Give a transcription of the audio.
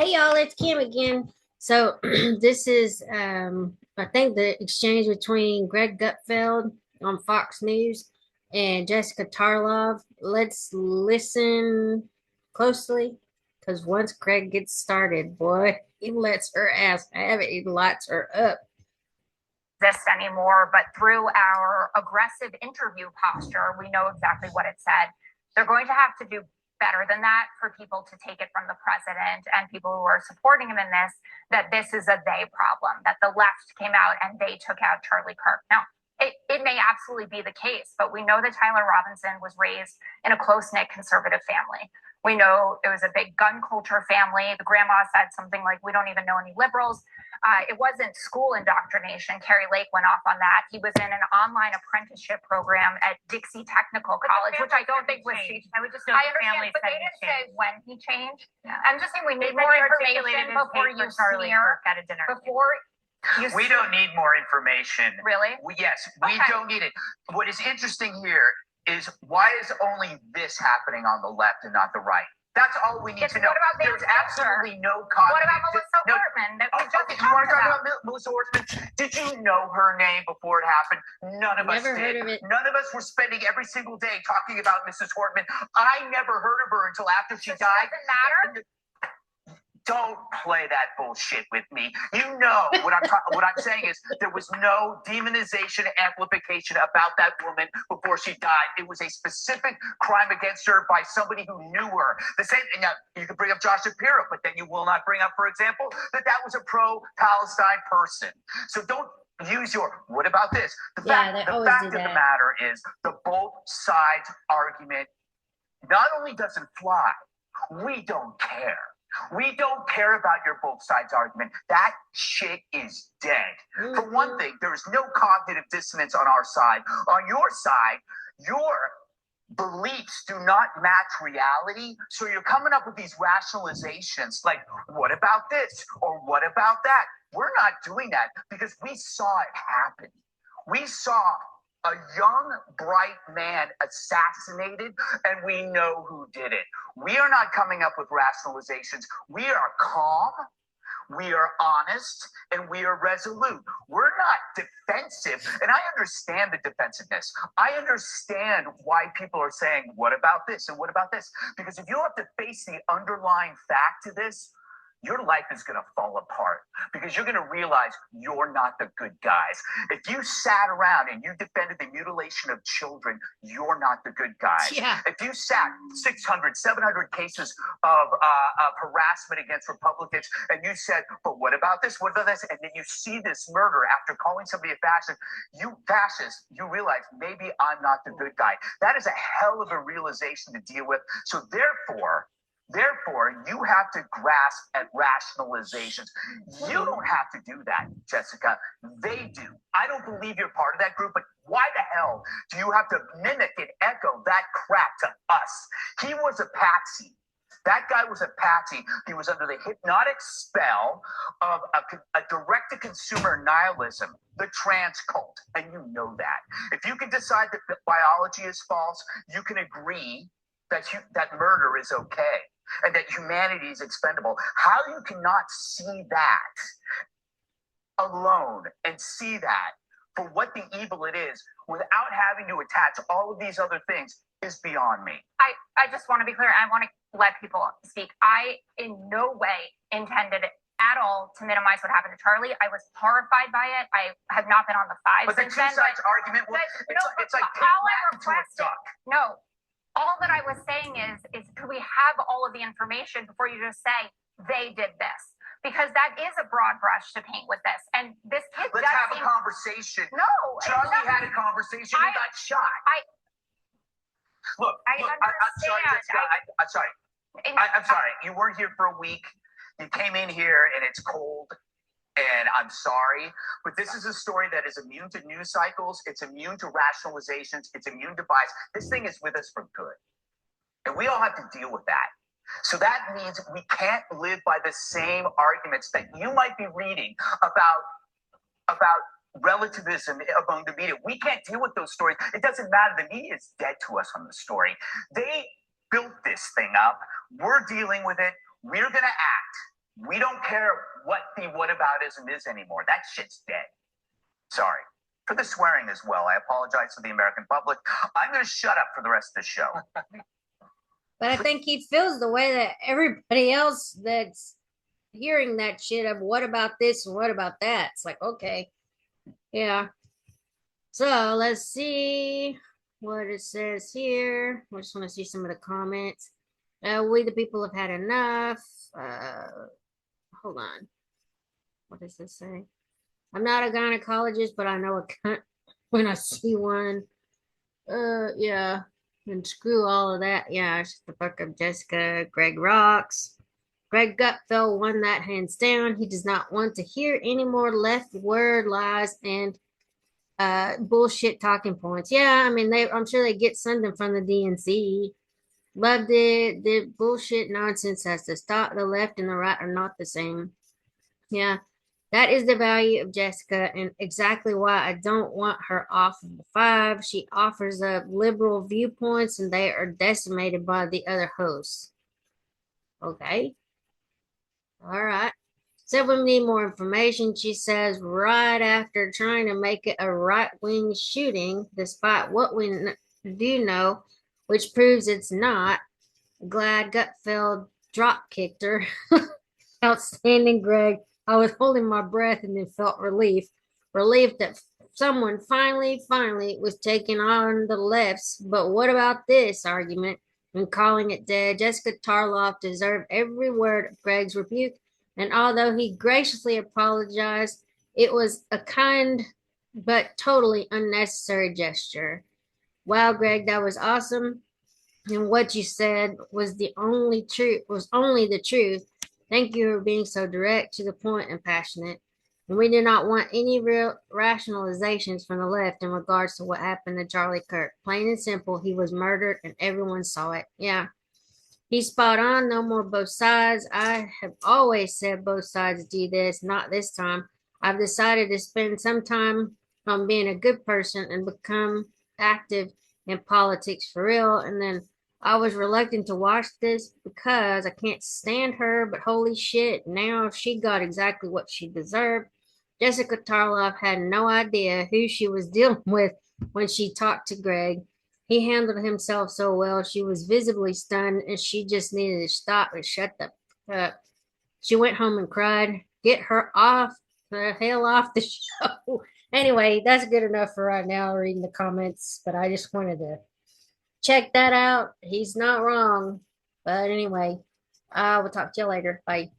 Hey y'all, it's Kim again. So this is I think the exchange between Greg Gutfeld on Fox News and Jessica Tarlov. Let's listen closely because once Greg gets started, boy, he lets her ass have it. He lights her up. Exist anymore, but through our aggressive interview posture, we know exactly what it said. They're going to have to do better than that for people to take it from the president and people who are supporting him in this, that this is a they problem, that the left came out and they took out Charlie Kirk. Now, it may absolutely be the case, but we know that Tyler Robinson was raised in a close-knit conservative family. We know it was a big gun culture family. The grandma said something like, we don't even know any liberals. It wasn't school indoctrination. Kerry Lake went off on that. He was in an online apprenticeship program at Dixie Technical College, which I don't think was. I would just know I the understand, family but they said didn't he say changed. when he changed. Yeah. I'm just saying we need more information before you Charlie smear. Kirk at a dinner. Before you We don't need more information. Really? Yes, we Okay. don't need it. What is interesting here is why is only this happening on the left and not the right? That's all we need to know. What about There's Vance absolutely no What cognitive. about Melissa no, Hartman that we just okay, you want talked to talk about? about Melissa Hortman? Did you know her name before it happened? None of us Never heard did. of it. None of us were spending every single day talking about Mrs. Hortman. I never heard of her until after she So died. doesn't matter? Don't play that bullshit with me. You know what what I'm saying is there was no demonization, amplification about that woman before she died. It was a specific crime against her by somebody who knew her. The same. Now you can bring up Josh Shapiro, but then you will not bring up, for example, that was a pro-Palestine person. So don't use your. What about this? The fact of the matter is the both sides argument not only doesn't fly, we don't care. We don't care about your both sides argument. That shit is dead. Mm-hmm. For one thing, there is no cognitive dissonance on our side. On your side, your beliefs do not match reality. So you're coming up with these rationalizations like, what about this? Or what about that? We're not doing that because we saw it happen. We saw a young, bright man assassinated, and we know who did it. We are not coming up with rationalizations. We are calm, we are honest, and we are resolute. We're not defensive, and I understand the defensiveness. I understand why people are saying, what about this and what about this? Because if you have to face the underlying fact to this, your life is going to fall apart because you're going to realize you're not the good guys. If you sat around and you defended the mutilation of children, you're not the good guys. Yeah. If you sat 600, 700 cases of harassment against Republicans and you said, but what about this? What about this? And then you see this murder after calling somebody a fascist, you realize maybe I'm not the good guy. That is a hell of a realization to deal with. So therefore, you have to grasp at rationalizations. You don't have to do that, Jessica. They do. I don't believe you're part of that group, but why the hell do you have to mimic and echo that crap to us? He was a patsy. That guy was a patsy. He was under the hypnotic spell of a direct-to-consumer nihilism, the trans cult, and you know that. If you can decide that biology is false, you can agree that murder is okay and that humanity is expendable. How you cannot see that alone and see that for what the evil it is without having to attach all of these other things is beyond me. I just want to be clear. I want to let people speak. I in no way intended at all to minimize what happened to Charlie. I was horrified by it. I have not been on the five but the since two then. sides argument, it's like to a duck. No. All that I was saying is could we have all of the information before you just say they did this? Because that is a broad brush to paint with this. And this kid Let's have a conversation. No. Charlie had a conversation. He got shot. Look, I'm sorry, Jessica. I'm sorry. I'm sorry. You weren't here for a week. You came in here and it's cold. And I'm sorry, but this is a story that is immune to news cycles. It's immune to rationalizations. It's immune to bias. This thing is with us for good. And we all have to deal with that. So that means we can't live by the same arguments that you might be reading about relativism among the media. We can't deal with those stories. It doesn't matter. The media is dead to us on the story. They built this thing up. We're dealing with it. We're going to act. We don't care what the whataboutism is anymore. That shit's dead. Sorry. For the swearing as well. I apologize to the American public. I'm going to shut up for the rest of the show. But I think he feels the way that everybody else that's hearing that shit of what about this and what about that. It's like, okay, yeah. So let's see what it says here. I just want to see some of the comments. We the people have had enough. Hold on. What does this say? I'm not a gynecologist, but I know a cunt when I see one. Yeah. And screw all of that. Yeah, shut the fuck up, Jessica. Greg rocks. Greg Gutfeld won that hands down. He does not want to hear any more left word lies and bullshit talking points. Yeah, I mean I'm sure they get something from the DNC. Loved it. The bullshit nonsense has to stop. The left and the right are not the same. Yeah. That is the value of Jessica and exactly why I don't want her off of the five. She offers up liberal viewpoints and they are decimated by the other hosts. Okay. All right. Said we need more information, she says, right after trying to make it a right wing shooting, despite what we do know, which proves it's not. Glad Gutfeld drop kicked her. Outstanding, Greg. I was holding my breath and then felt relief. Relief that someone finally was taking on the left's. But what about this argument and calling it dead? Jessica Tarlov deserved every word of Greg's rebuke. And although he graciously apologized, it was a kind but totally unnecessary gesture. Wow, Greg, that was awesome. And what you said was only the truth. Thank you for being so direct, to the point, and passionate. And we do not want any real rationalizations from the left in regards to what happened to Charlie Kirk. Plain and simple, he was murdered and everyone saw it. Yeah. He's spot on. No more both sides. I have always said both sides do this, not this time. I've decided to spend some time on being a good person and become active in politics for real. And then I was reluctant to watch this because I can't stand her, but holy shit, now she got exactly what she deserved. Jessica Tarlov had no idea who she was dealing with when she talked to Greg. He handled himself so well, she was visibly stunned and she just needed to stop and shut the fuck up. She went home and cried. Get her off the hell off the show. Anyway, that's good enough for right now, reading the comments, but I just wanted to check that out. He's not wrong. But anyway, we'll talk to you later. Bye.